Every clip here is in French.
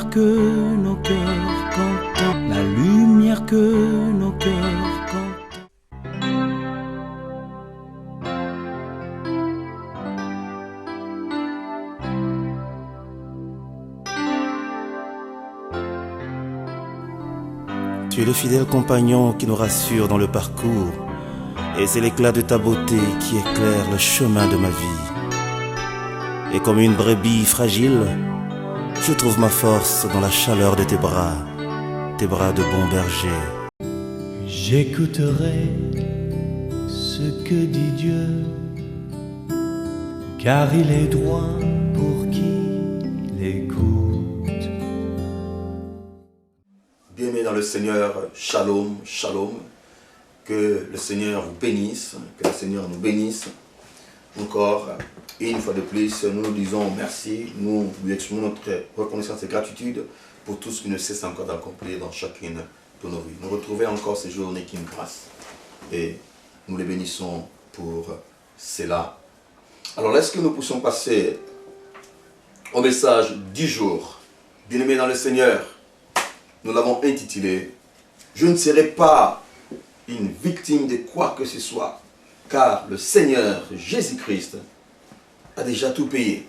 lumière que nos cœurs contemplent, la lumière que nos cœurs contemplent. Tu es le fidèle compagnon qui nous rassure dans le parcours, et c'est l'éclat de ta beauté qui éclaire le chemin de ma vie. Et comme une brebis fragile, je trouve ma force dans la chaleur de tes bras de bon berger. J'écouterai ce que dit Dieu, car il est droit pour qui l'écoute. Bien-aimés dans le Seigneur, shalom, shalom. Que le Seigneur vous bénisse, que le Seigneur nous bénisse encore. Et une fois de plus, nous nous disons merci, nous lui exprimons notre reconnaissance et gratitude pour tout ce qu'il ne cesse encore d'accomplir dans chacune de nos vies. Nous retrouver encore ces journées qui nous grâce et nous les bénissons pour cela. Alors, est-ce que nous puissions passer au message du jour? Bien-aimés dans le Seigneur, nous l'avons intitulé « Je ne serai pas une victime de quoi que ce soit, car le Seigneur Jésus-Christ a déjà tout payé. »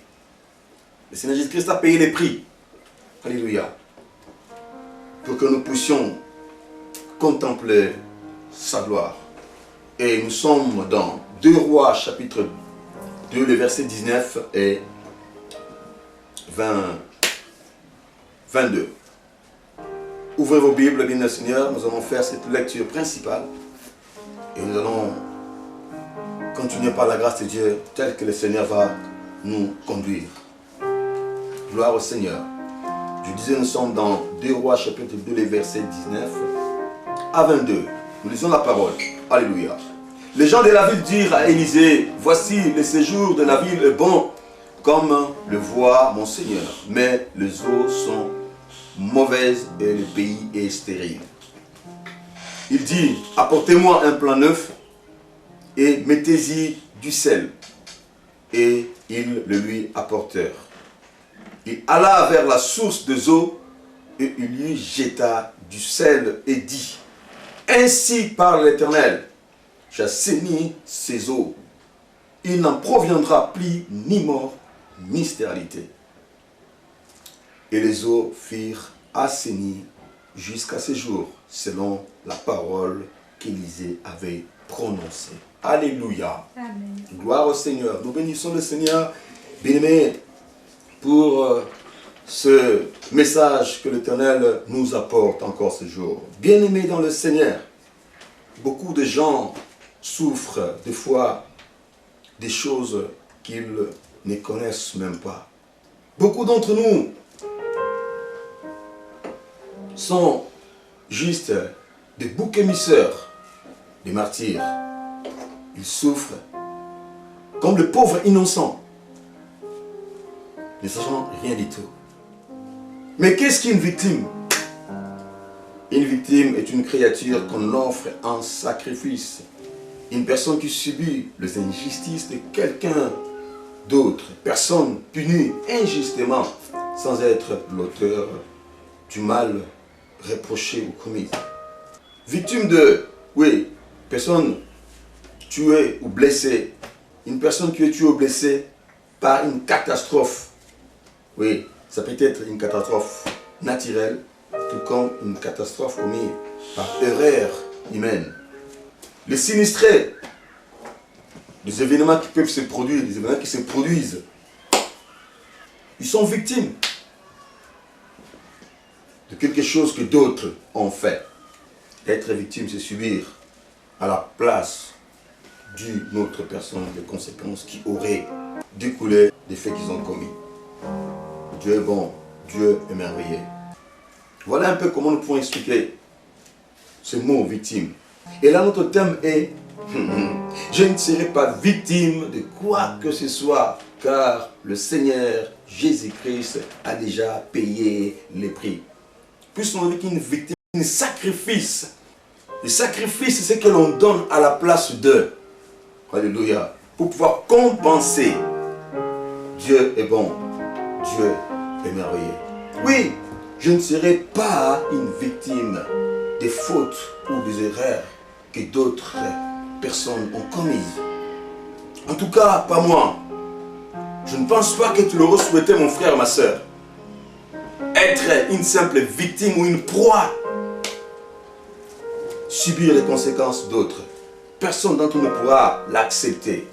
Le Seigneur Jésus-Christ a payé les prix. Alléluia. Pour que nous puissions contempler sa gloire. Et nous sommes dans 2 Rois chapitre 2, les versets 19 et 22. Ouvrez vos Bibles, bien le Seigneur, nous allons faire cette lecture principale et nous allons continuer par la grâce de Dieu tel que le Seigneur va nous conduire. Gloire au Seigneur. Je disais, nous sommes dans 2 Rois chapitre 2, les versets 19 à 22. Nous lisons la parole. Alléluia. Les gens de la ville dirent à Élisée, voici le séjour de la ville est bon, comme le voit mon Seigneur, mais les eaux sont mauvaises et le pays est stérile. Il dit, apportez-moi un plat neuf et mettez-y du sel. Et ils le lui apportèrent. Il alla vers la source des eaux et il lui jeta du sel et dit, ainsi parle l'Éternel, j'assainis ces eaux. Il n'en proviendra plus ni mort ni stérilité. Et les eaux furent assainies jusqu'à ce jour, selon la parole qu'Élisée avait prononcée. Alléluia. Amen. Gloire au Seigneur. Nous bénissons le Seigneur, bien-aimés, pour ce message que l'Éternel nous apporte encore ce jour. Bien-aimés dans le Seigneur, beaucoup de gens souffrent des fois des choses qu'ils ne connaissent même pas. Beaucoup d'entre nous sont juste des boucs émisseurs, des martyrs. Ils souffrent comme le pauvre innocent, ne sachant rien du tout. Mais qu'est-ce qu'une victime? Une victime est une créature qu'on offre en sacrifice. Une personne qui subit les injustices de quelqu'un d'autre. Personne punie injustement sans être l'auteur du mal reproché ou commis. Victime de, personne tuée ou blessée. Une personne qui est tuée ou blessée par une catastrophe. Oui, ça peut être une catastrophe naturelle, tout comme une catastrophe commise par erreur humaine. Les sinistrés, les événements qui peuvent se produire, les événements qui se produisent, ils sont victimes de quelque chose que d'autres ont fait. Être victime, c'est subir à la place d'une autre personne les conséquences qui auraient découlé des faits qu'ils ont commis. Dieu est bon, Dieu est merveilleux. Voilà un peu comment nous pouvons expliquer ce mot victime. Et là, notre thème est je ne serai pas victime de quoi que ce soit, car le Seigneur Jésus-Christ a déjà payé les prix. Puisqu'on dit qu'une victime, un sacrifice. Le sacrifice, c'est ce que l'on donne à la place d'eux. Alléluia. Pour pouvoir compenser. Dieu est bon. Dieu est merveilleux. Oui, je ne serai pas une victime des fautes ou des erreurs que d'autres personnes ont commises. En tout cas, pas moi. Je ne pense pas que tu l'aurais souhaité, mon frère, ma soeur. Être une simple victime ou une proie. Subir les conséquences d'autres. Personne d'entre nous ne pourra l'accepter.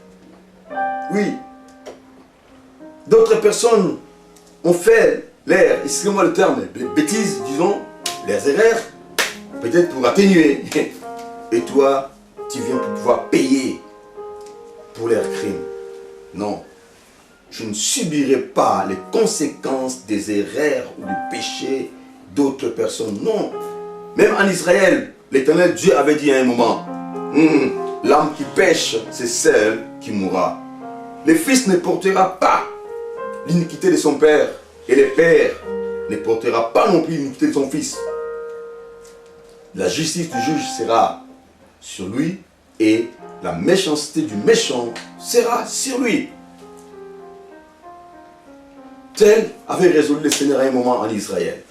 Oui. D'autres personnes ont fait l'air, excusez-moi le terme, les bêtises, disons, les erreurs, peut-être pour atténuer. Et toi, tu viens pour pouvoir payer pour leurs crimes. Non. Je ne subirai pas les conséquences des erreurs ou du péché d'autres personnes. Non. Même en Israël, l'Éternel Dieu avait dit à un moment, l'âme qui pêche, c'est celle qui mourra. Le fils ne portera pas l'iniquité de son père, et le père ne portera pas non plus l'iniquité de son fils. La justice du juge sera sur lui, et la méchanceté du méchant sera sur lui. Tel avait résolu le Seigneur à un moment en Israël.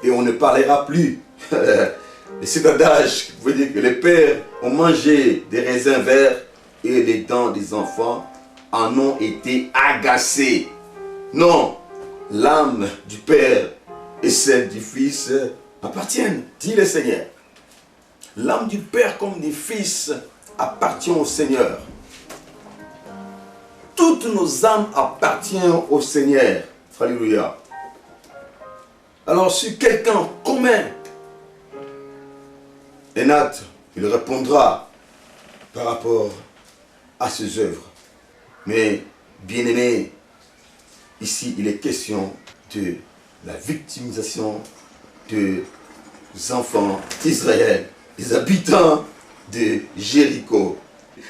Et on ne parlera plus de cet adage qui pouvait dire que les pères ont mangé des raisins verts et les dents des enfants en ont été agacées. Non, l'âme du père et celle du fils appartiennent, dit le Seigneur. L'âme du père comme du fils appartient au Seigneur. Toutes nos âmes appartiennent au Seigneur. Alléluia. Alors si quelqu'un commet un acte, il répondra par rapport à ses œuvres. Mais, bien-aimé, ici il est question de la victimisation des enfants d'Israël, des habitants de Jéricho.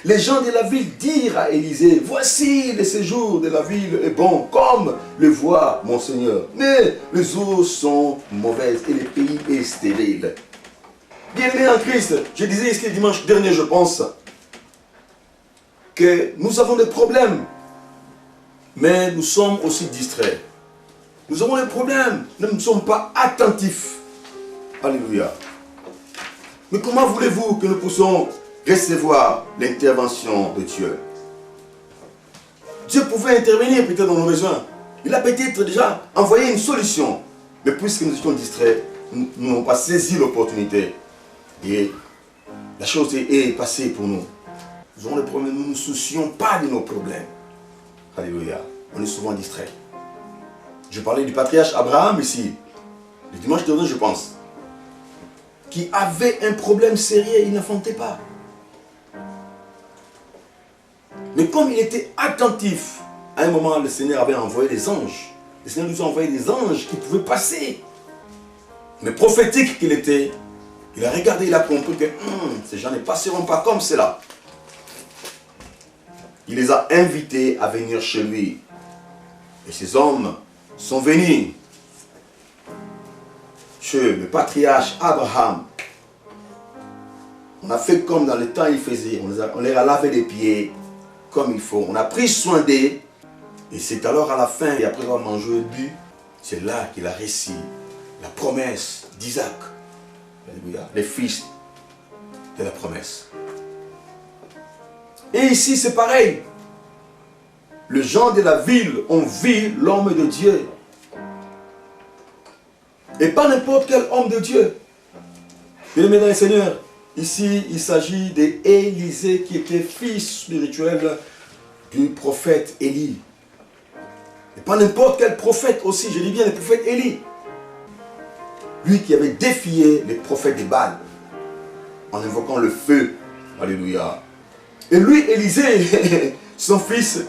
Les gens de la ville dirent à Élisée, voici le séjour de la ville est bon, comme le voit mon Seigneur. Mais les eaux sont mauvaises et le pays est stérile. Bien-aimés en Christ, je disais ici le dimanche dernier, je pense, que nous avons des problèmes, mais nous sommes aussi distraits. Nous avons des problèmes, nous ne sommes pas attentifs. Alléluia. Mais comment voulez-vous que nous puissions recevoir l'intervention de Dieu? Dieu pouvait intervenir peut-être dans nos besoins. Il a peut-être déjà envoyé une solution. Mais puisque nous étions distraits, nous n'avons pas saisi l'opportunité. Et la chose est passée pour nous. Nous avons des problèmes, nous ne nous soucions pas de nos problèmes. Alléluia. On est souvent distraits. Je parlais du patriarche Abraham ici, le dimanche dernier je pense, qui avait un problème sérieux, il n'enfantait pas. Mais comme il était attentif, à un moment le Seigneur avait envoyé des anges. Le Seigneur nous a envoyé des anges qui pouvaient passer. Mais prophétique qu'il était, il a regardé, il a compris que ces gens ne passeront pas comme cela. Il les a invités à venir chez lui. Et ces hommes sont venus chez le patriarche Abraham. On a fait comme dans le temps il faisait. On leur a lavé les pieds comme il faut. On a pris soin d'eux. Et c'est alors à la fin, et après avoir mangé et bu, c'est là qu'il a reçu la promesse d'Isaac. Alléluia. Les fils de la promesse. Et ici c'est pareil. Les gens de la ville ont vu l'homme de Dieu. Et pas n'importe quel homme de Dieu. Bien-aimés dans le Seigneur, ici il s'agit d'Élisée qui était fils spirituel du prophète Élie. Et pas n'importe quel prophète aussi, je dis bien le prophète Élie. Lui qui avait défié les prophètes de Baal en invoquant le feu. Alléluia. Et lui, Élisée, son fils,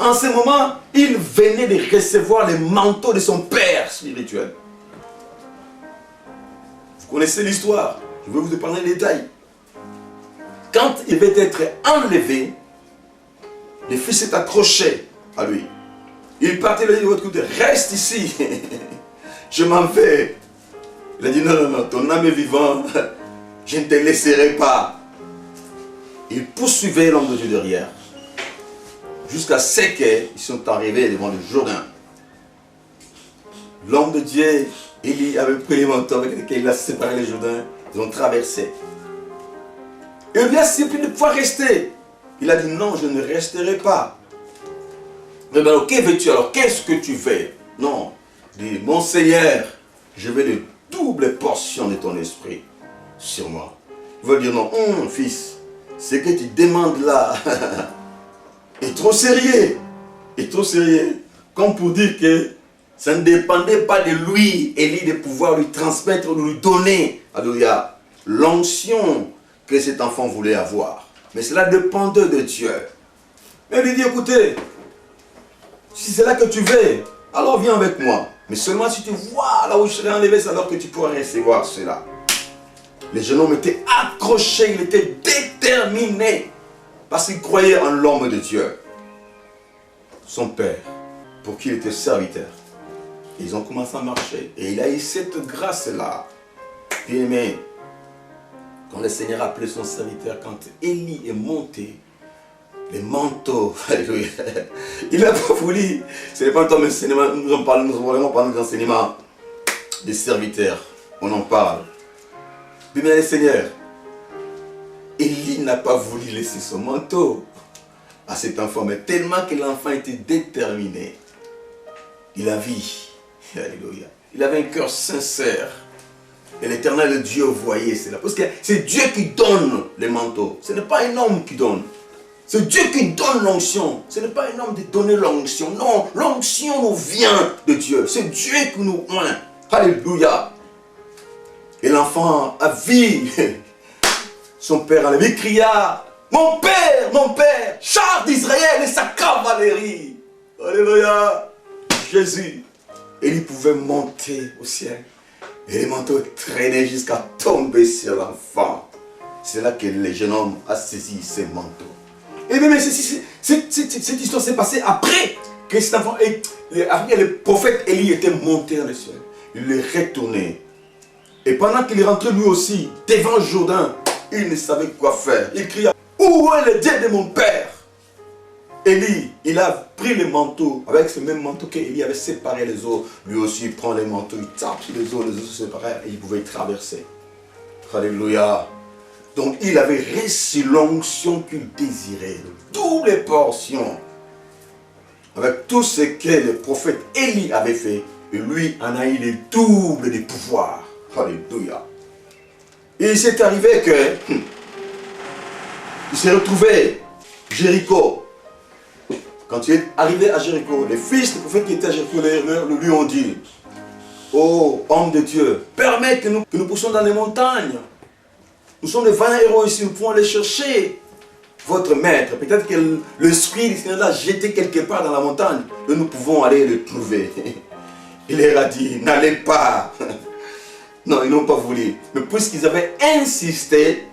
en ce moment, il venait de recevoir le manteau de son père spirituel. Vous connaissez l'histoire, je vais vous épargner les détails. Quand il devait être enlevé, le fils s'est accroché à lui. Il partait, il a dit de l'autre côté, reste ici, je m'en vais. Il a dit non, non, non, ton âme est vivante, je ne te laisserai pas. Il poursuivait l'homme de Dieu derrière, jusqu'à ce qu'ils sont arrivés devant le Jourdain. L'homme de Dieu Élie avait pris les manteaux avec lesquels il a séparé les Jourdains. Ils ont traversé. Et il lui a supplié de pouvoir rester. Il a dit non, je ne resterai pas. Mais alors, que veux-tu alors? Qu'est-ce que tu veux? Non. Il dit, mon Seigneur, je veux de doubles portions de ton esprit sur moi. Il va dire non, fils, ce que tu demandes là est trop sérieux. Est trop sérieux. Comme pour dire que ça ne dépendait pas de lui, Élie, de pouvoir lui transmettre ou lui donner, alléluia, l'onction que cet enfant voulait avoir. Mais cela dépendait de Dieu. Mais il lui dit, écoutez, si c'est là que tu veux, alors viens avec moi. Mais seulement si tu vois là où je serai enlevé, c'est alors que tu pourras recevoir cela. Les jeunes hommes étaient accrochés, il était déterminé, parce qu'il croyait en l'homme de Dieu. Son père, pour qui il était serviteur. Ils ont commencé à marcher. Et il a eu cette grâce-là. Bien aimé, quand le Seigneur a appelé son serviteur, quand Élie est monté, les manteaux, alléluia, il n'a pas voulu, ce n'est pas un enseignement, nous allons parler d'enseignement des serviteurs, on en parle. Bien aimé Seigneur, Élie n'a pas voulu laisser son manteau à cet enfant, mais tellement que l'enfant était déterminé, il a vu, alléluia, il avait un cœur sincère. Et l'Éternel Dieu voyait cela. Parce que c'est Dieu qui donne les manteaux. Ce n'est pas un homme qui donne. C'est Dieu qui donne l'onction. Ce n'est pas un homme de donner l'onction. Non, l'onction nous vient de Dieu. C'est Dieu qui nous oint. Alléluia. Et l'enfant a vu son père enlevé. Il cria, mon père, char d'Israël et sa cavalerie. Alléluia. Jésus. Et il pouvait monter au ciel. Et les manteaux traînaient jusqu'à tomber sur l'enfant. C'est là que le jeune homme a saisi ses manteaux. Et même cette histoire s'est passée après que cet enfant, le prophète Élie était monté dans le ciel. Il est retourné. Et pendant qu'il est rentré lui aussi devant Jourdain, il ne savait quoi faire. Il cria, où est le Dieu de mon père? Élie, il a pris les manteaux, avec ce même manteau qu'Élie avait séparé les eaux. Lui aussi, il prend les manteaux, il tape sur les eaux se séparèrent et il pouvait traverser. Alléluia. Donc, il avait reçu l'onction qu'il désirait, de toutes les portions. Avec tout ce que le prophète Élie avait fait, et lui en a eu le double des pouvoirs. Alléluia. Et il s'est arrivé que, il s'est retrouvé Jéricho. Quand il est arrivé à Jéricho, les fils du prophète qui étaient à Jéricho lui ont dit, oh, homme de Dieu, permets que nous poussions dans les montagnes. Nous sommes des vaillants héros ici, nous pouvons aller chercher votre maître. Peut-être que l'esprit du Seigneur l'a jeté quelque part dans la montagne et nous pouvons aller le trouver. Il leur a dit, n'allez pas. Non, ils n'ont pas voulu. Mais puisqu'ils avaient insisté,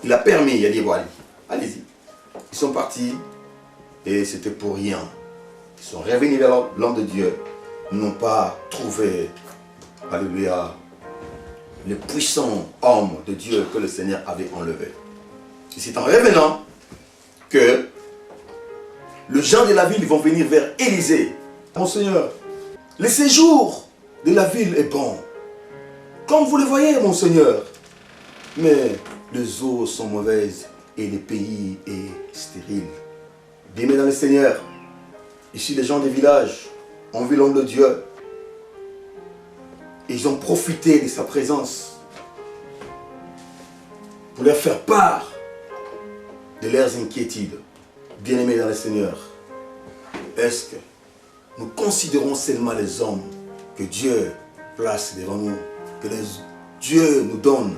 il a permis, il a dit, voilà, allez-y. Ils sont partis. Et c'était pour rien. Ils sont revenus vers l'homme de Dieu. Ils n'ont pas trouvé, alléluia, le puissant homme de Dieu que le Seigneur avait enlevé. Et c'est en revenant que les gens de la ville vont venir vers Élisée. Mon Seigneur, le séjour de la ville est bon. Comme vous le voyez, mon Seigneur. Mais les eaux sont mauvaises et le pays est stérile. Bien-aimés dans le Seigneur, ici les gens des villages ont vu l'homme de Dieu. Ils ont profité de sa présence pour leur faire part de leurs inquiétudes. Bien-aimés dans le Seigneur, est-ce que nous considérons seulement les hommes que Dieu place devant nous, que Dieu nous donne?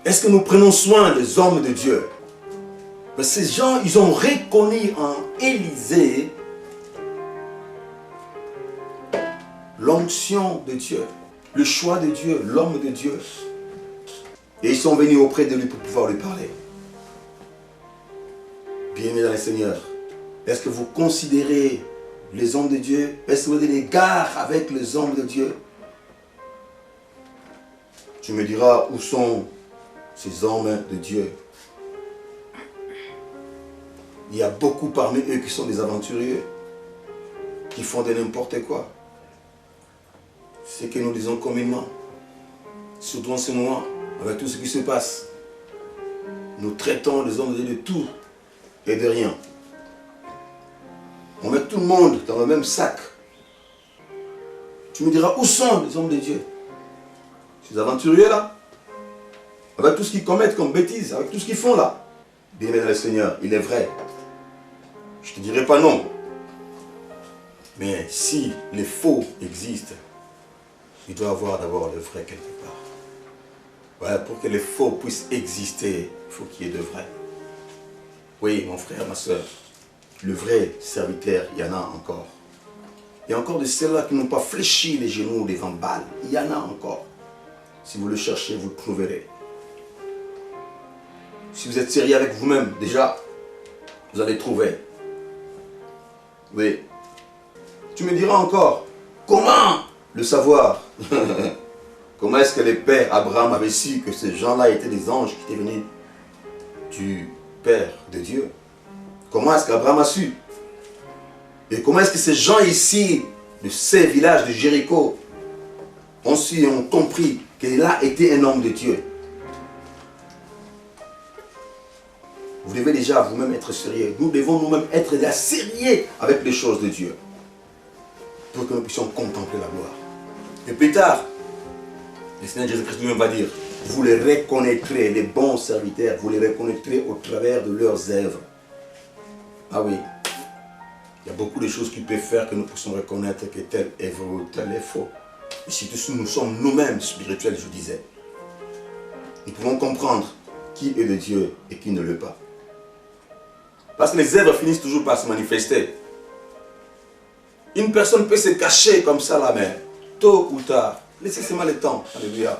Est-ce que nous prenons soin des hommes de Dieu? Ces gens, ils ont reconnu en Élisée l'onction de Dieu, le choix de Dieu, l'homme de Dieu. Et ils sont venus auprès de lui pour pouvoir lui parler. Bien-aimés dans le Seigneur, est-ce que vous considérez les hommes de Dieu? Est-ce que vous avez des égards avec les hommes de Dieu? Tu me diras où sont ces hommes de Dieu? Il y a beaucoup parmi eux qui sont des aventuriers, qui font de n'importe quoi. ce que nous disons communément, surtout en ce moment, avec tout ce qui se passe. Nous traitons les hommes de Dieu de tout et de rien. On met tout le monde dans le même sac. Tu me diras, où sont les hommes de Dieu? Ces aventuriers là, avec tout ce qu'ils commettent comme bêtises, avec tout ce qu'ils font là. Bien-aimé dans le Seigneur, il est vrai. Je ne te dirai pas non. Mais si les faux existent, il doit y avoir d'abord le vrai quelque part. Voilà, pour que les faux puissent exister, il faut qu'il y ait de vrai. Oui, mon frère, ma soeur, le vrai serviteur, il y en a encore. Il y a encore de ceux-là qui n'ont pas fléchi les genoux devant Baal. Il y en a encore. Si vous le cherchez, vous le trouverez. Si vous êtes sérieux avec vous-même, déjà, vous allez trouver. Oui. Tu me diras encore, comment le savoir? Comment est-ce que les pères Abraham avaient su que ces gens-là étaient des anges qui étaient venus du Père de Dieu? Comment est-ce qu'Abraham a su? Et comment est-ce que ces gens ici, de ces villages de Jéricho, ont su et ont compris qu'il a été un homme de Dieu? Vous devez déjà vous-même être sérieux. Nous devons nous-mêmes être déjà sérieux avec les choses de Dieu. Pour que nous puissions contempler la gloire. Et plus tard, le Seigneur Jésus-Christ lui-même va dire, vous les reconnaîtrez, les bons serviteurs, vous les reconnaîtrez au travers de leurs œuvres. Ah oui, il y a beaucoup de choses qui peuvent faire que nous puissions reconnaître que tel est vrai ou tel est faux. Et surtout si nous sommes nous-mêmes spirituels, je disais. Nous pouvons comprendre qui est de Dieu et qui ne l'est pas. Parce que les œuvres finissent toujours par se manifester. Une personne peut se cacher comme ça là, mais tôt ou tard, laissez seulement le temps. Alléluia.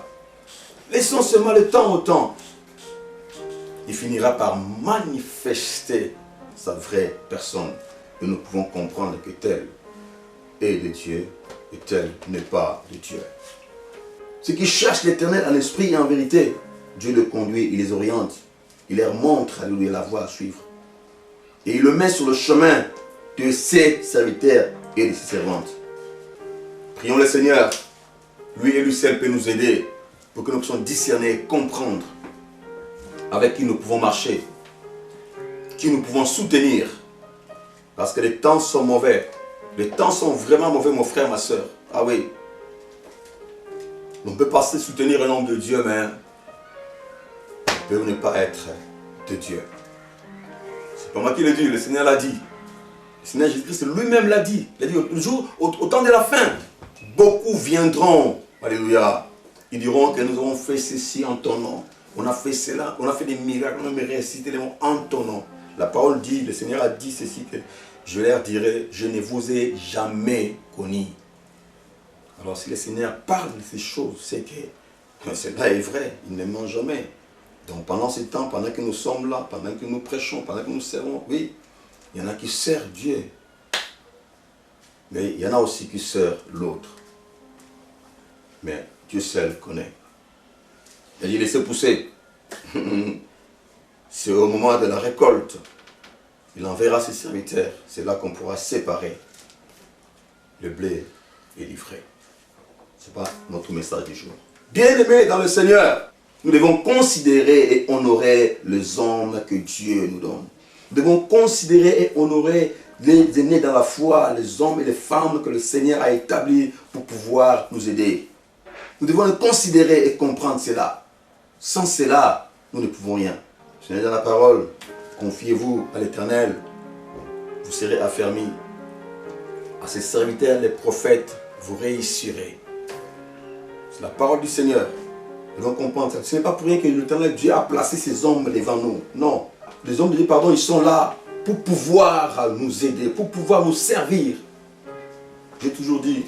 Laissons seulement le temps au temps. Il finira par manifester sa vraie personne. Et nous pouvons comprendre que tel est de Dieu et tel n'est pas de Dieu. Ceux qui cherchent l'Éternel en esprit et en vérité, Dieu les conduit, il les oriente. Il leur montre, alléluia, la voie à suivre. Et il le met sur le chemin de ses serviteurs et de ses servantes. Prions le Seigneur. Lui et lui seul peut nous aider pour que nous puissions discerner, comprendre avec qui nous pouvons marcher, qui nous pouvons soutenir. Parce que les temps sont mauvais. Les temps sont vraiment mauvais, mon frère, ma soeur. Ah oui. On peut pas se soutenir un homme de Dieu, mais on peut ne pas être de Dieu. C'est pas moi qui le dis, le Seigneur l'a dit. Le Seigneur Jésus-Christ lui-même l'a dit. Il a dit au temps de la fin, beaucoup viendront. Alléluia. Ils diront que nous avons fait ceci en ton nom. On a fait cela, on a fait des miracles, on a récité les mots en ton nom. La parole dit, le Seigneur a dit ceci, que je leur dirai, je ne vous ai jamais connu. Alors si le Seigneur parle de ces choses, c'est que cela est vrai, il ne ment jamais. Donc pendant ce temps, pendant que nous sommes là, pendant que nous prêchons, pendant que nous servons, oui, il y en a qui servent Dieu. Mais il y en a aussi qui servent l'autre. Mais Dieu seul connaît. Il a dit, laissez pousser. C'est au moment de la récolte. Il enverra ses serviteurs. C'est là qu'on pourra séparer le blé et l'ivraie. Ce n'est pas notre message du jour. Bien-aimés dans le Seigneur, nous devons considérer et honorer les hommes que Dieu nous donne. Nous devons considérer et honorer les aînés dans la foi, les hommes et les femmes que le Seigneur a établis pour pouvoir nous aider. Nous devons le considérer et comprendre cela. Sans cela, nous ne pouvons rien. Le Seigneur dans la parole, confiez-vous à l'Éternel, vous serez affermis. À ses serviteurs, les prophètes, vous réussirez. C'est la parole du Seigneur. Nous devons comprendre ça. Ce n'est pas pour rien que l'Éternel Dieu a placé ces hommes devant nous. Non. Les hommes de Dieu, pardon, ils sont là pour pouvoir nous aider, pour pouvoir nous servir. J'ai toujours dit,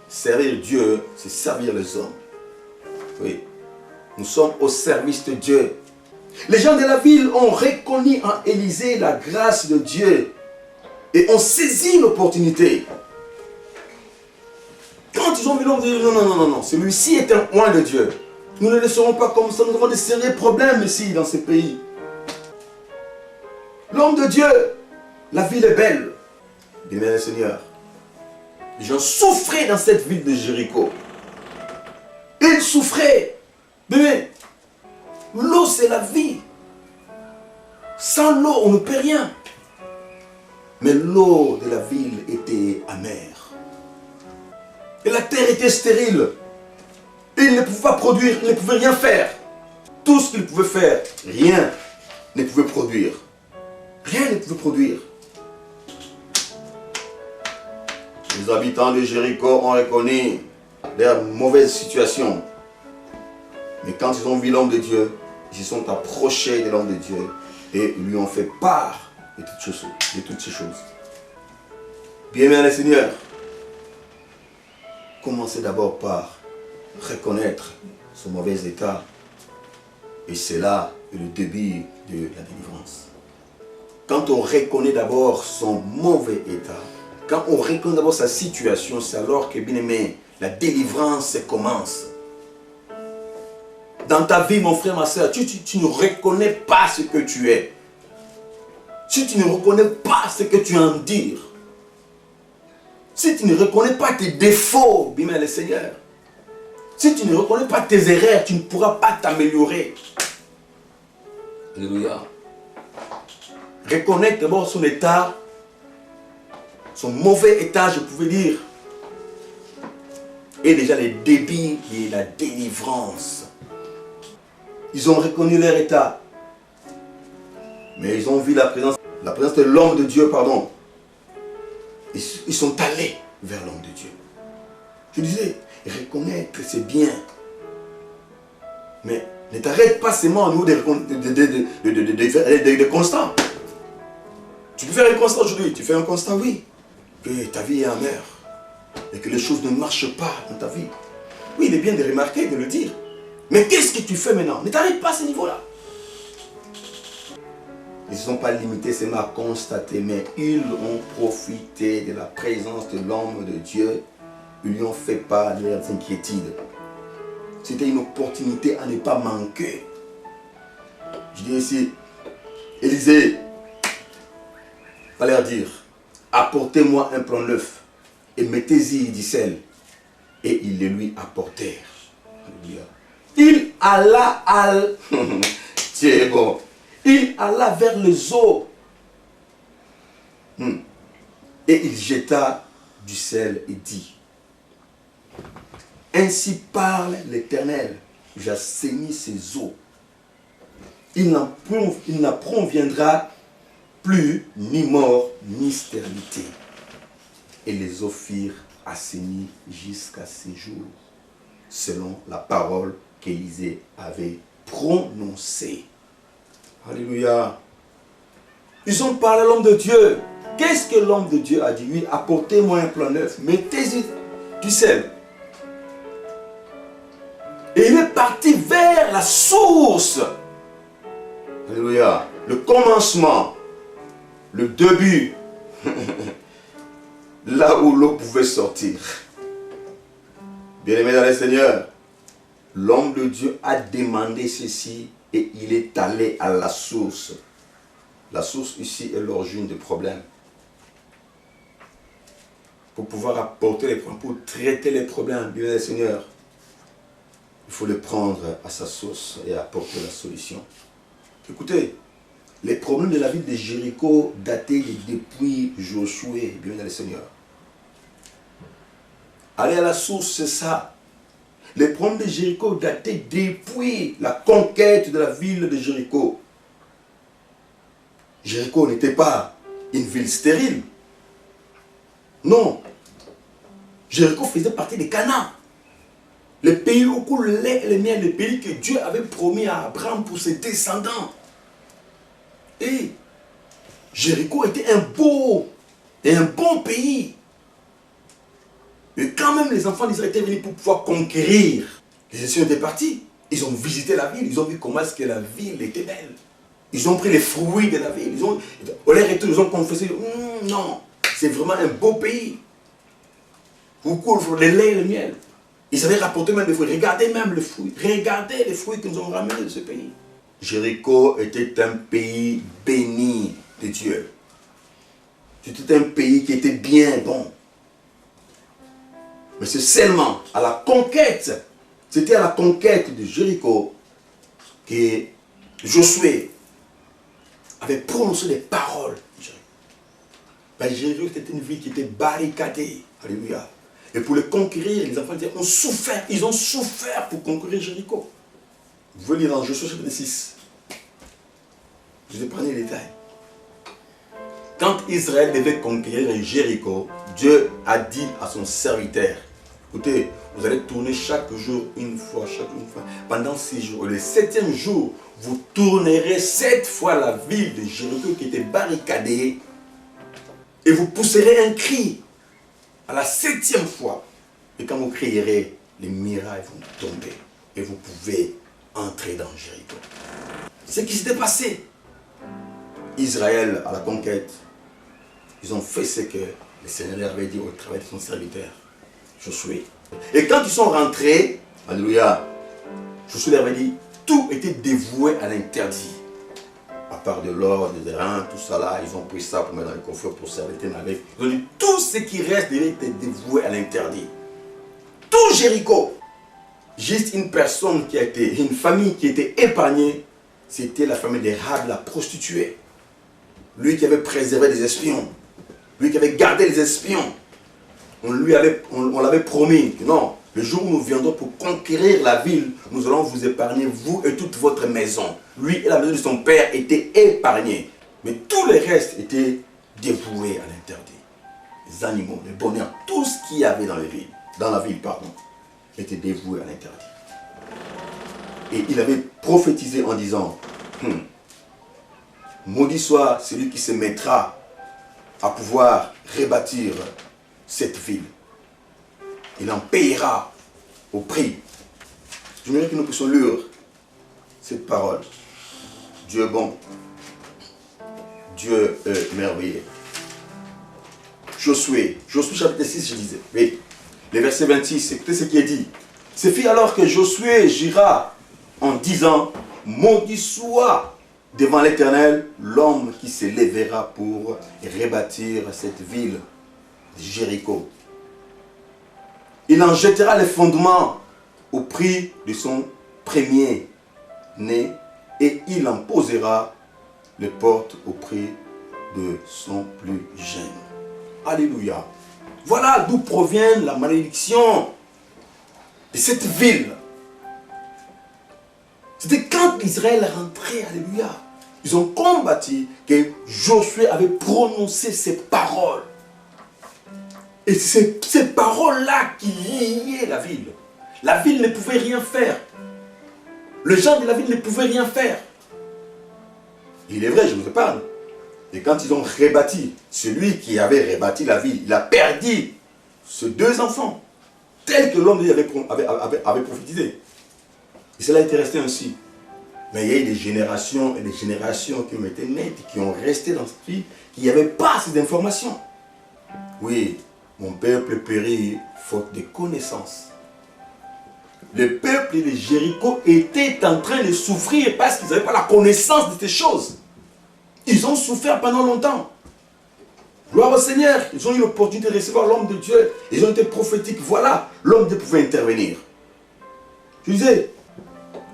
servir Dieu, c'est servir les hommes. Oui. Nous sommes au service de Dieu. Les gens de la ville ont reconnu en Élisée la grâce de Dieu et ont saisi l'opportunité. Quand ils ont vu l'homme, ils ont dit non, celui-ci est un oint de Dieu. Nous ne le laisserons pas comme ça, nous avons des sérieux problèmes ici dans ce pays. L'homme de Dieu, la ville est belle. Bien, Seigneur. Les gens souffraient dans cette ville de Jéricho. souffrait. Bébé, l'eau c'est la vie. Sans l'eau, on ne peut rien. Mais l'eau de la ville était amère. Et la terre était stérile. Et il ne pouvait pas produire, il ne pouvait rien faire. Tout ce qu'il pouvait faire, rien ne pouvait produire. Rien ne pouvait produire. Les habitants de Jéricho ont reconnu leur mauvaise situation. Mais quand ils ont vu l'homme de Dieu, ils se sont approchés de l'homme de Dieu et lui ont fait part de toutes ces choses. Bien-aimé Seigneur, commencez d'abord par reconnaître son mauvais état. Et c'est là le début de la délivrance. Quand on reconnaît d'abord son mauvais état, quand on reconnaît d'abord sa situation, c'est alors que, bien aimé, la délivrance commence. Dans ta vie, mon frère, ma soeur, tu ne reconnais pas ce que tu es. Si tu ne reconnais pas ce que tu as à dire, si tu ne reconnais pas tes défauts, bien aimé le Seigneur, si tu ne reconnais pas tes erreurs, tu ne pourras pas t'améliorer. Alléluia. Reconnaître d'abord son état, son mauvais état, je pouvais dire, et déjà les débits et la délivrance. Ils ont reconnu leur état, mais ils ont vu la présence de l'homme de Dieu, pardon. Ils sont allés vers l'homme de Dieu. Je disais, reconnaître c'est bien, mais ne t'arrête pas seulement au niveau de constats. Tu peux faire un constat aujourd'hui, tu fais un constat, oui, que ta vie est amère et que les choses ne marchent pas dans ta vie. Oui, il est bien de remarquer, de le dire. Mais qu'est-ce que tu fais maintenant? Ne t'arrête pas à ce niveau-là. Ils ne se sont pas limités seulement à constater, mais ils ont profité de la présence de l'homme de Dieu. Ils lui ont fait part de leurs inquiétudes. C'était une opportunité à ne pas manquer. Je dis ici, Élisée va leur dire, apportez-moi un plan neuf et mettez-y du sel. Et ils le lui apportèrent. Alléluia. Il alla Dieu est bon. Il alla vers les eaux. Et il jeta du sel et dit, ainsi parle l'Éternel, j'assainis ces eaux. Il n'en proviendra plus ni mort ni stérilité. Et les eaux firent assainies jusqu'à ces jours, selon la parole qu'Élisée avait prononcée. Alléluia. Ils ont parlé à l'homme de Dieu. Qu'est-ce que l'homme de Dieu a dit? Oui, apportez-moi un plan neuf, mettez-y du sel. Et il est parti vers la source. Alléluia. Le commencement, le début, là où l'eau pouvait sortir. Bien-aimé dans le Seigneur, l'homme de Dieu a demandé ceci et il est allé à la source. La source ici est l'origine du problème. Pour pouvoir apporter les problèmes, pour traiter les problèmes, bien-aimé dans le Seigneur, il faut le prendre à sa source et apporter la solution. Écoutez, les problèmes de la ville de Jéricho dataient depuis Josué, bien dans le Seigneur. Aller à la source, c'est ça. Les problèmes de Jéricho dataient depuis la conquête de la ville de Jéricho. Jéricho n'était pas une ville stérile. Non. Jéricho faisait partie de Canaan. Le pays où coule le lait et le miel, le pays que Dieu avait promis à Abraham pour ses descendants. Et Jéricho était un beau et un bon pays. Et quand même les enfants d'Israël étaient venus pour pouvoir conquérir, les Égyptiens étaient partis. Ils ont visité la ville, ils ont vu comment est-ce que la ville était belle. Ils ont pris les fruits de la ville. Ils ont confessé, non, c'est vraiment un beau pays. Où coule le lait et le miel. Ils avaient rapporté même des fruits. Regardez même les fruits. Regardez les fruits que nous avons ramenés de ce pays. Jéricho était un pays béni de Dieu. C'était un pays qui était bien bon. Mais c'est seulement à la conquête C'était à la conquête de Jéricho que Josué avait prononcé des paroles. Jéricho était une ville qui était barricadée. Alléluia. Et pour le conquérir, les enfants ont souffert. Ils ont souffert pour conquérir Jéricho. Vous pouvez lire dans Josué chapitre 6. Je vais prendre les détails. Quand Israël devait conquérir Jéricho, Dieu a dit à son serviteur, écoutez, vous allez tourner chaque jour une fois, pendant 6 jours. Le 7e jour, vous tournerez 7 fois la ville de Jéricho qui était barricadée et vous pousserez un cri à la 7e fois. Et quand vous crierez, les murailles vont tomber et vous pouvez entrer dans Jéricho. C'est ce qui s'était passé. Israël à la conquête, ils ont fait ce que le Seigneur avait dit au travers de son serviteur, Josué. Et quand ils sont rentrés, alléluia, Josué leur avait dit, tout était dévoué à l'interdit. À part de l'or, des reins, tout ça là, ils ont pris ça pour mettre dans le coffre pour servir avec. Ils ont dit, tout ce qui reste devait être dévoué à l'interdit. Tout Jéricho. Juste une personne qui a été, une famille qui était épargnée, c'était la famille de Rahab, la prostituée. Lui qui avait préservé les espions. Lui qui avait gardé les espions. On l'avait promis que non, le jour où nous viendrons pour conquérir la ville, nous allons vous épargner, vous et toute votre maison. Lui et la maison de son père étaient épargnés. Mais tout le reste était dévoué à l'interdit. Les animaux, les bonheurs, tout ce qu'il y avait dans la ville, était dévoué à l'interdit. Et il avait prophétisé en disant, maudit soit celui qui se mettra à pouvoir rebâtir cette ville. Il en payera au prix. Je voudrais que nous puissions lire cette parole. Dieu est bon. Dieu est merveilleux. Josué chapitre 6, je disais. Oui. Le verset 26, écoutez ce qui est dit. Ce fut alors que Josué jura en disant, maudit soit devant l'Éternel l'homme qui se lèvera pour rebâtir cette ville de Jéricho. Il en jettera les fondements au prix de son premier-né et il en posera les portes au prix de son plus jeune. Alléluia. Voilà d'où provient la malédiction de cette ville. C'était quand Israël rentrait, alléluia. Ils ont combattu que Josué avait prononcé ces paroles. Et c'est ces paroles-là qui liaient la ville. La ville ne pouvait rien faire. Les gens de la ville ne pouvaient rien faire. Il est vrai, je vous parle. Et quand ils ont rebâti, celui qui avait rebâti la ville, il a perdu ses 2 enfants, tel que l'homme avait prophétisé. Et cela était resté ainsi. Mais il y a eu des générations et des générations qui ont été nées, qui ont resté dans cette vie, qui n'avaient pas ces informations. Oui, mon peuple périt faute de connaissances. Le peuple de Jéricho était en train de souffrir parce qu'ils n'avaient pas la connaissance de ces choses. Ils ont souffert pendant longtemps. Gloire au Seigneur. Ils ont eu l'opportunité de recevoir l'homme de Dieu. Ils ont été prophétiques. Voilà, l'homme de Dieu pouvait intervenir. Je disais,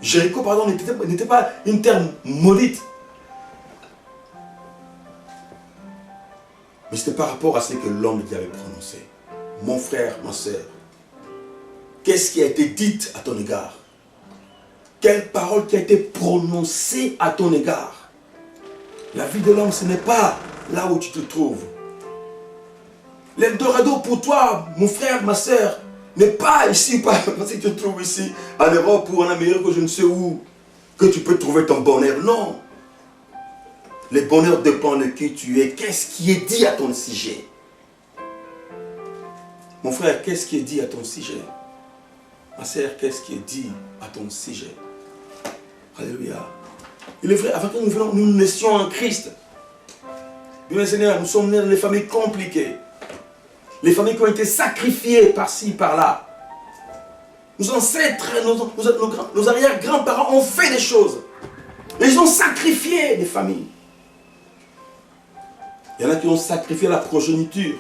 Jéricho, pardon, n'était pas une terre maudite. Mais c'était par rapport à ce que l'homme de Dieu avait prononcé. Mon frère, ma soeur, qu'est-ce qui a été dit à ton égard? Quelle parole qui a été prononcée à ton égard? La vie de l'homme, ce n'est pas là où tu te trouves. L'Eldorado pour toi, mon frère, ma soeur, n'est pas ici, parce que tu te trouves ici, en Europe ou en Amérique ou je ne sais où, que tu peux trouver ton bonheur. Non. Le bonheur dépend de qui tu es. Qu'est-ce qui est dit à ton sujet? Mon frère, qu'est-ce qui est dit à ton sujet? Ma soeur, qu'est-ce qui est dit à ton sujet? Alléluia. Il est vrai, avant que nous naissions en Christ, bien Seigneur, nous sommes nés dans des familles compliquées. Les familles qui ont été sacrifiées par-ci, par-là. Nos ancêtres, nos arrière-grands-parents ont fait des choses. Et ils ont sacrifié des familles. Il y en a qui ont sacrifié la progéniture.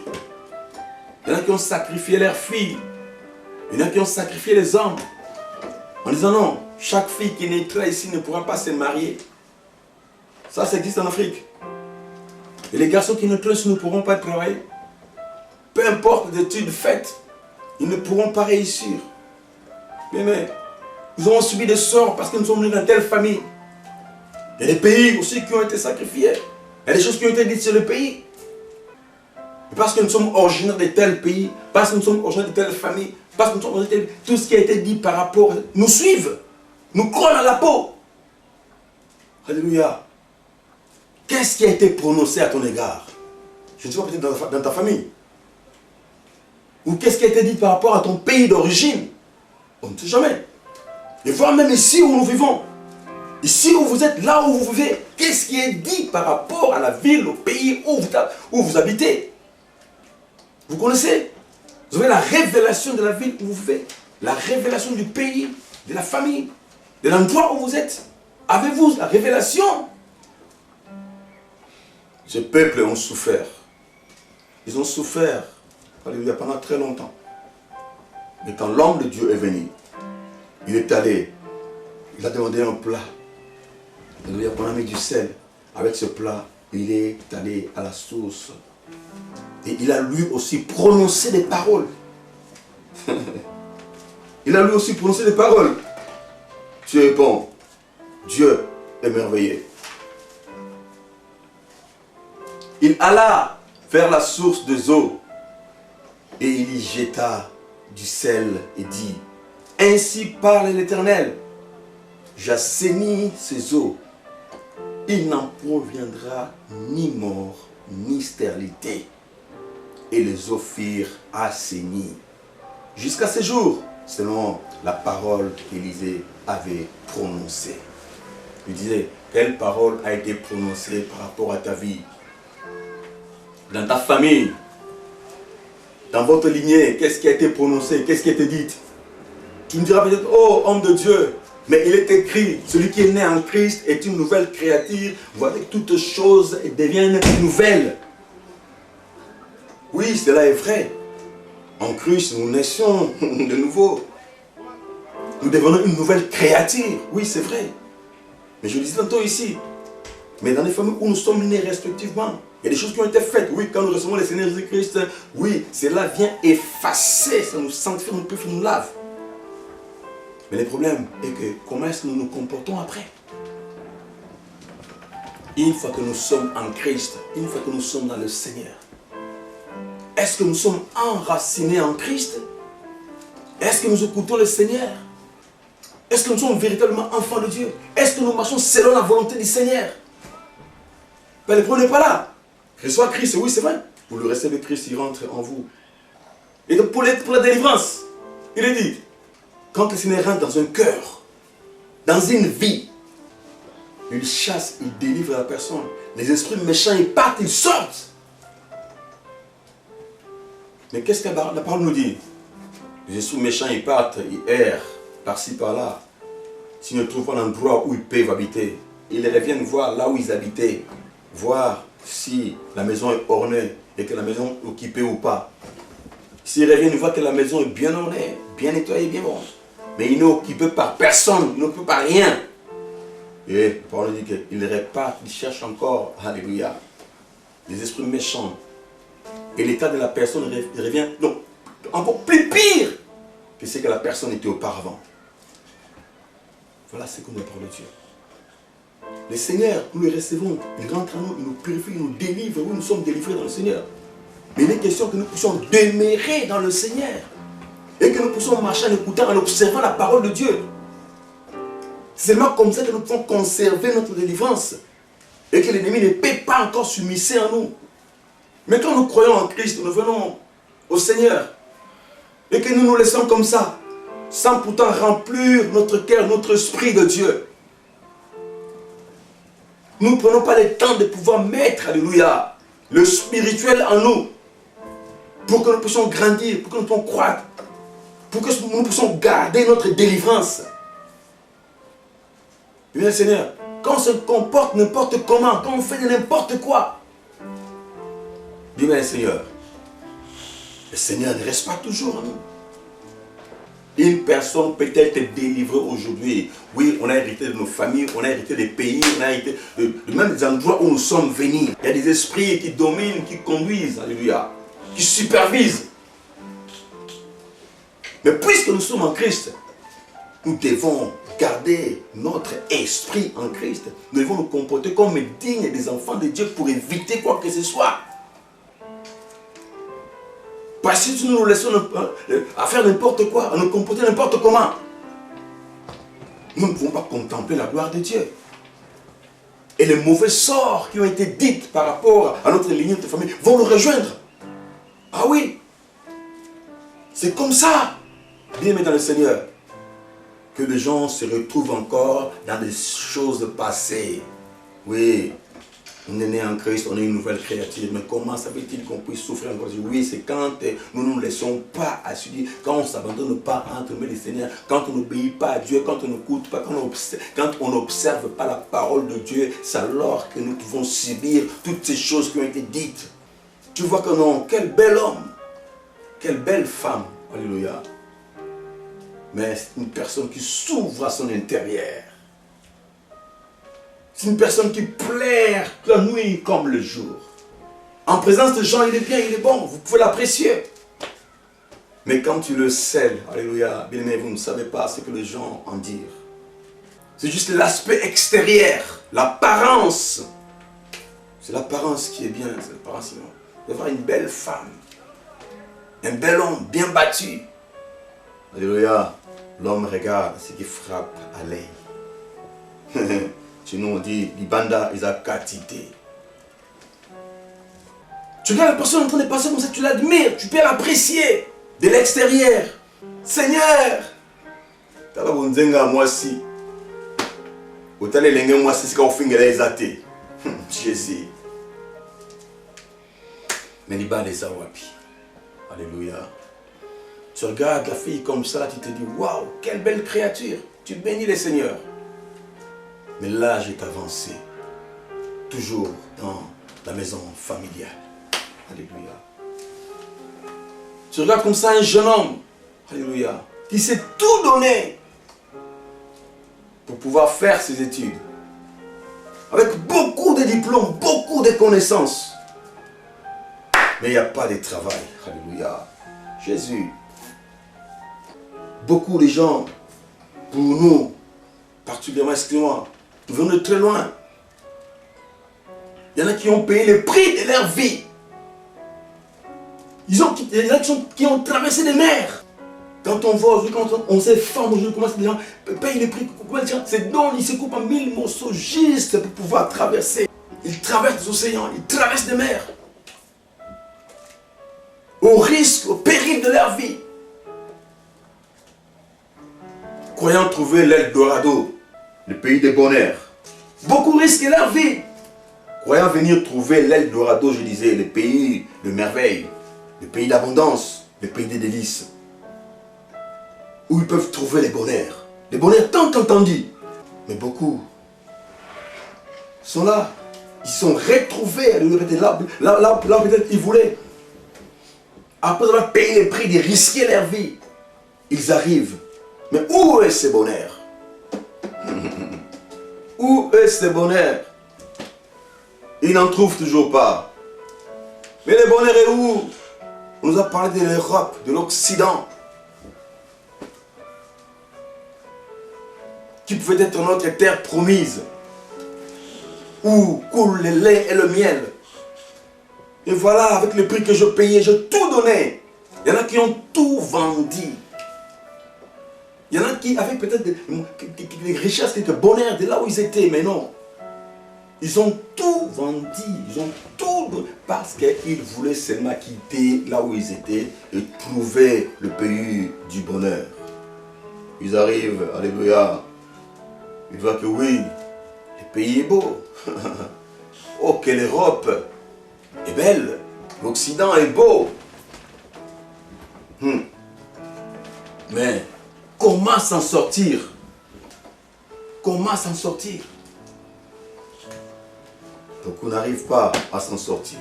Il y en a qui ont sacrifié leurs filles. Il y en a qui ont sacrifié les hommes. En disant non, chaque fille qui naîtra ici ne pourra pas se marier. Ça existe en Afrique. Et les garçons qui naîtront ici ne pourront pas travailler. Peu importe les études faites, ils ne pourront pas réussir. Mais nous avons subi des sorts parce que nous sommes nés dans telle famille. Il y a des pays aussi qui ont été sacrifiés. Il y a des choses qui ont été dites sur le pays. Et parce que nous sommes originaires de tel pays, parce que nous sommes originaires de telle famille, parce que nous sommes originaires de tout ce qui a été dit par rapport, nous suivent, nous collent à la peau. Alléluia. Qu'est-ce qui a été prononcé à ton égard? Je ne sais pas, peut-être dans ta famille. Ou qu'est-ce qui a été dit par rapport à ton pays d'origine? On ne sait jamais. Et voir même ici où nous vivons. Ici où vous êtes, là où vous vivez, qu'est-ce qui est dit par rapport à la ville, au pays où vous habitez? Vous connaissez? Vous avez la révélation de la ville où vous vivez, la révélation du pays, de la famille, de l'endroit où vous êtes. Avez-vous la révélation? Ces peuples ont souffert. Ils ont souffert, alléluia, pendant très longtemps. Mais quand l'homme de Dieu est venu, il est allé, il a demandé un plat. Alléluia, on a mis du sel. Avec ce plat, il est allé à la source. Et il a lui aussi prononcé des paroles. Il a lui aussi prononcé des paroles. Tu es bon. Dieu est merveilleux. Il alla vers la source des eaux et il y jeta du sel et dit: ainsi parle l'Éternel, j'assainis ces eaux, il n'en proviendra ni mort ni stérilité. Et les eaux firent assainies jusqu'à ce jour, selon la parole qu'Élisée avait prononcée. Il disait, quelle parole a été prononcée par rapport à ta vie, dans ta famille, dans votre lignée? Qu'est-ce qui a été prononcé? Qu'est-ce qui a été dit? Tu me diras peut-être, oh homme de Dieu, mais il est écrit, celui qui est né en Christ est une nouvelle créature, voilà que toutes choses deviennent nouvelles. Oui, cela est vrai. En Christ, nous naissons de nouveau. Nous devenons une nouvelle créature. Oui, c'est vrai. Mais je le disais tantôt ici, mais dans les familles où nous sommes nés respectivement, il y a des choses qui ont été faites. Oui, quand nous recevons le Seigneur Jésus-Christ, oui, cela vient effacer, ça nous sanctifie, nous purifie, nous lave. Mais le problème est que comment est-ce que nous nous comportons après? Une fois que nous sommes en Christ, une fois que nous sommes dans le Seigneur, est-ce que nous sommes enracinés en Christ? Est-ce que nous écoutons le Seigneur? Est-ce que nous sommes véritablement enfants de Dieu? Est-ce que nous marchons selon la volonté du Seigneur? Mais le problème n'est pas là. Reçois Christ, oui c'est vrai. Vous le recevez Christ, il rentre en vous. Et donc pour la délivrance, il est dit, quand le Seigneur rentre dans un cœur, dans une vie, il chasse, il délivre la personne. Les esprits méchants, ils partent, ils sortent. Mais qu'est-ce que la parole nous dit? Les esprits méchants, ils partent, ils errent, par-ci, par-là. S'ils ne trouvent pas l'endroit où ils peuvent habiter, ils reviennent voir là où ils habitaient, voir si la maison est ornée et que la maison est occupée ou pas. S'ils reviennent voir que la maison est bien ornée, bien nettoyée, bien bon, mais il n'est occupé par personne, il n'est occupé par rien. Et la parole dit qu'ils repartent, ils cherchent encore, alléluia, les esprits méchants. Et l'état de la personne revient, donc, encore plus pire que ce que la personne était auparavant. Voilà ce que nous parle de Dieu. Le Seigneur, nous le recevons, il rentre en nous, il nous purifie, il nous délivre. Oui, nous sommes délivrés dans le Seigneur. Mais il est question que nous puissions demeurer dans le Seigneur. Et que nous puissions marcher en écoutant, en observant la parole de Dieu. C'est seulement comme ça que nous pouvons conserver notre délivrance. Et que l'ennemi ne peut pas encore s'immiscer en nous. Mais quand nous croyons en Christ, nous venons au Seigneur. Et que nous nous laissons comme ça, sans pourtant remplir notre cœur, notre esprit de Dieu. Nous ne prenons pas le temps de pouvoir mettre, alléluia, le spirituel en nous. Pour que nous puissions grandir, pour que nous puissions croître. Pour que nous puissions garder notre délivrance. Bien, Seigneur, quand on se comporte n'importe comment, quand on fait n'importe quoi, dis bien, Seigneur, le Seigneur ne reste pas toujours en nous. Une personne peut être délivrée aujourd'hui. Oui, on a hérité de nos familles, on a hérité des pays, on a hérité de même des endroits où nous sommes venus. Il y a des esprits qui dominent, qui conduisent, alléluia, qui supervisent. Mais puisque nous sommes en Christ, nous devons garder notre esprit en Christ. Nous devons nous comporter comme dignes des enfants de Dieu pour éviter quoi que ce soit. Parce que si nous nous laissons à faire n'importe quoi, à nous comporter n'importe comment, nous ne pouvons pas contempler la gloire de Dieu. Et les mauvais sorts qui ont été dits par rapport à notre lignée de famille vont nous rejoindre. Ah oui, c'est comme ça, bien-aimés dans le Seigneur, que les gens se retrouvent encore dans des choses passées. Oui, on est né en Christ, on est une nouvelle créature, mais comment ça veut-il qu'on puisse souffrir encore? Oui, c'est quand nous ne nous laissons pas assurer, quand on ne s'abandonne pas entre les Seigneurs, quand on n'obéit pas à Dieu, quand on n'écoute pas, quand on n'observe pas la parole de Dieu, c'est alors que nous pouvons subir toutes ces choses qui ont été dites. Tu vois que non, quel bel homme, quelle belle femme, alléluia. Mais c'est une personne qui s'ouvre à son intérieur. C'est une personne qui plaire la nuit comme le jour. En présence de gens, il est bien, il est bon, vous pouvez l'apprécier. Mais quand tu le scelles, alléluia, bien aimé, vous ne savez pas ce que les gens en disent. C'est juste l'aspect extérieur, l'apparence. C'est l'apparence qui est bien, c'est l'apparence. Vous devez avoir une belle femme, un bel homme bien battu. Alléluia, l'homme regarde ce qui frappe à l'œil. Chez nous on dit, Libanda, ils ont quantité. Tu regardes la personne en train de passer comme ça, tu l'admires, tu peux l'apprécier de l'extérieur. Seigneur, tu as la moi si. Tu as les moi si, c'est quand on fait Jésus. Mais Libanda, ils ont wapi. Alléluia. Tu regardes la fille comme ça, tu te dis, waouh, quelle belle créature. Tu bénis le Seigneur. Mais l'âge est avancé. Toujours dans la maison familiale. Alléluia. Tu regardes comme ça un jeune homme. Alléluia. Qui s'est tout donné pour pouvoir faire ses études. Avec beaucoup de diplômes, beaucoup de connaissances. Mais il n'y a pas de travail. Alléluia. Jésus. Beaucoup de gens, pour nous, particulièrement, excusez-moi, nous venons de très loin. Il y en a qui ont payé le prix de leur vie. Il y en a qui ont traversé des mers. Quand on voit, quand on s'informe aujourd'hui, comment les gens payent le prix, c'est donc ils se coupent en 1000 morceaux juste pour pouvoir traverser. Ils traversent des océans, ils traversent des mers. Au risque, au péril de leur vie. Croyant trouver l'Eldorado, le pays des bonheurs. Beaucoup risquent leur vie. Croyant venir trouver l'Eldorado, je disais, le pays de merveille, le pays d'abondance, le pays des délices. Où ils peuvent trouver les bonheurs. Les bonheurs tant entendus. Mais beaucoup sont là. Ils sont retrouvés là peut-être ils voulaient. Après avoir payé le prix de risquer leur vie, ils arrivent. Mais où est ce bonheur? Où est ce bonheur? Ils n'en trouvent toujours pas. Mais le bonheur est où? On nous a parlé de l'Europe, de l'Occident, qui pouvait être notre terre promise, où coule le lait et le miel. Et voilà, avec le prix que je payais, j'ai tout donné. Il y en a qui ont tout vendu. Il y en a qui avaient peut-être des richesses, des bonheurs de là où ils étaient, mais non. Ils ont tout vendu, ils ont tout parce qu'ils voulaient seulement quitter là où ils étaient et trouver le pays du bonheur. Ils arrivent, alléluia, ils voient que oui, le pays est beau. Oh, que l'Europe est belle, l'Occident est beau. Mais comment s'en sortir? Comment s'en sortir? Beaucoup n'arrivent pas à s'en sortir.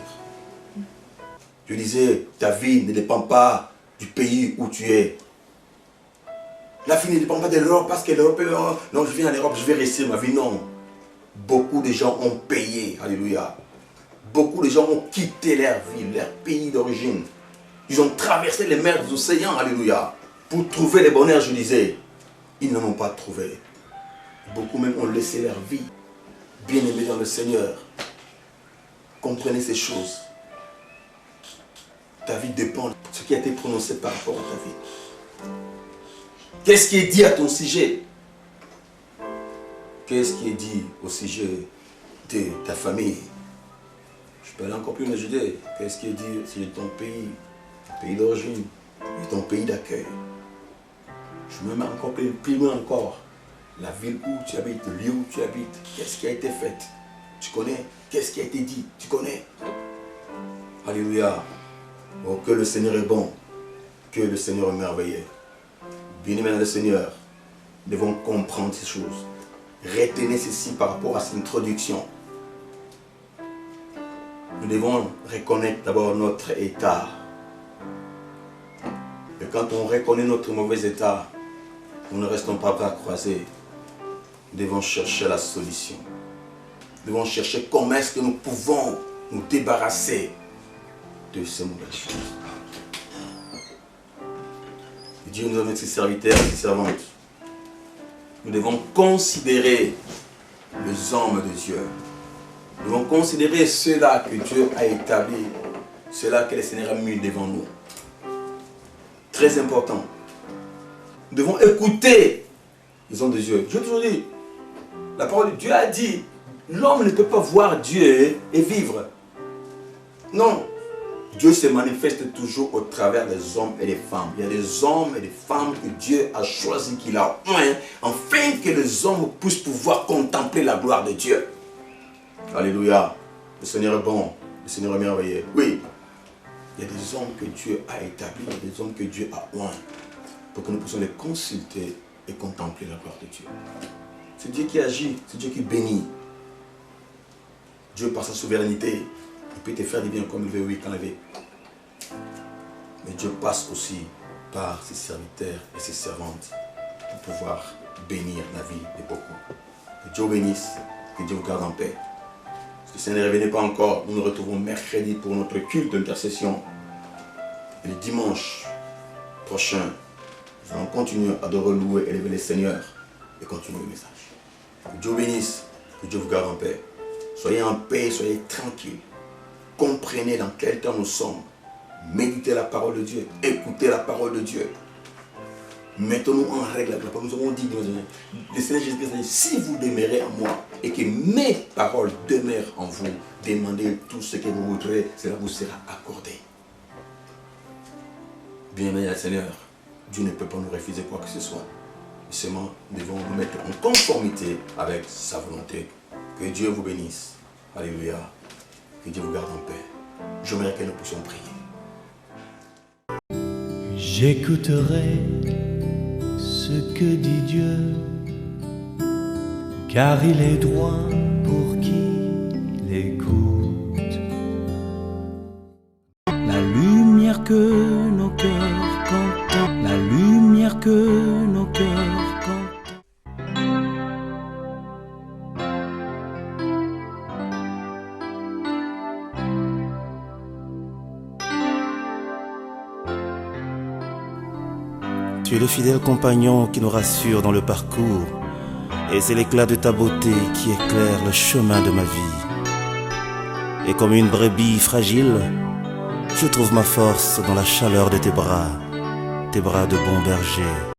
Je disais, ta vie ne dépend pas du pays où tu es. La vie ne dépend pas de l'Europe parce que l'Europe, non, je viens en Europe, je vais rester ma vie. Non. Beaucoup de gens ont payé. Alléluia. Beaucoup de gens ont quitté leur ville, leur pays d'origine. Ils ont traversé les mers des océans. Alléluia. Pour trouver le bonheur, je disais. Ils n'en ont pas trouvé. Beaucoup même ont laissé leur vie. Bien-aimés dans le Seigneur. Comprenez ces choses. Ta vie dépend de ce qui a été prononcé par rapport à ta vie. Qu'est-ce qui est dit à ton sujet? Qu'est-ce qui est dit au sujet de ta famille? Je peux aller encore plus m'ajouter. Qu'est-ce qui est dit au sujet de ton pays d'origine, de ton pays d'accueil? Je me mets encore plus loin encore. La ville où tu habites, le lieu où tu habites, qu'est-ce qui a été fait? Tu connais? Qu'est-ce qui a été dit? Tu connais? Alléluia. Oh, que le Seigneur est bon, que le Seigneur est merveilleux. Bien-aimés dans le Seigneur, nous devons comprendre ces choses. Retenez ceci par rapport à cette introduction. Nous devons reconnaître d'abord notre état. Et quand on reconnaît notre mauvais état, nous ne restons pas bras croisés. Nous devons chercher la solution. Nous devons chercher comment est-ce que nous pouvons nous débarrasser de ces mauvaises choses. Et Dieu nous donne ses serviteurs et ses servantes. Nous devons considérer les hommes de Dieu. Nous devons considérer ceux-là que Dieu a établis, ceux-là que le Seigneur a mis devant nous. Très important. Nous devons écouter les hommes de Dieu. Je toujours dit, la parole de Dieu a dit, l'homme ne peut pas voir Dieu et vivre. Non. Dieu se manifeste toujours au travers des hommes et des femmes. Il y a des hommes et des femmes que Dieu a choisis, qu'il a oint, afin que les hommes puissent pouvoir contempler la gloire de Dieu. Alléluia. Le Seigneur est bon. Le Seigneur est merveilleux. Oui. Il y a des hommes que Dieu a établis, il y a des hommes que Dieu a oint, pour que nous puissions les consulter et contempler la gloire de Dieu. C'est Dieu qui agit, c'est Dieu qui bénit. Dieu, par sa souveraineté, il peut te faire du bien comme il veut, oui, quand il veut. Mais Dieu passe aussi par ses serviteurs et ses servantes pour pouvoir bénir la vie de beaucoup. Que Dieu vous bénisse, que Dieu vous garde en paix. Si le Seigneur ne revenait pas encore, nous nous retrouvons mercredi pour notre culte d'intercession. Et le dimanche prochain, nous allons continuer à adorer, louer et élever le Seigneur et continuer le message. Que Dieu vous bénisse, que Dieu vous garde en paix. Soyez en paix, soyez tranquilles. Comprenez dans quel temps nous sommes. Méditez la parole de Dieu. Écoutez la parole de Dieu. Mettons-nous en règle avec la parole. Nous avons dit, le Seigneur Jésus-Christ a dit, si vous demeurez en moi et que mes paroles demeurent en vous, demandez tout ce que vous voudrez, cela vous sera accordé. Bien-aimé Seigneur, Dieu ne peut pas nous refuser quoi que ce soit. Seulement, nous devons nous mettre en conformité avec sa volonté. Que Dieu vous bénisse. Alléluia. Que Dieu vous garde en paix. J'aimerais que nous puissions prier. J'écouterai ce que dit Dieu, car il est droit pour qui l'écoute. La lumière que nos cœurs contemplent, la lumière que nos cœurs contemplent. Tu es le fidèle compagnon qui nous rassure dans le parcours, et c'est l'éclat de ta beauté qui éclaire le chemin de ma vie. Et comme une brebis fragile, je trouve ma force dans la chaleur de tes bras de bon berger.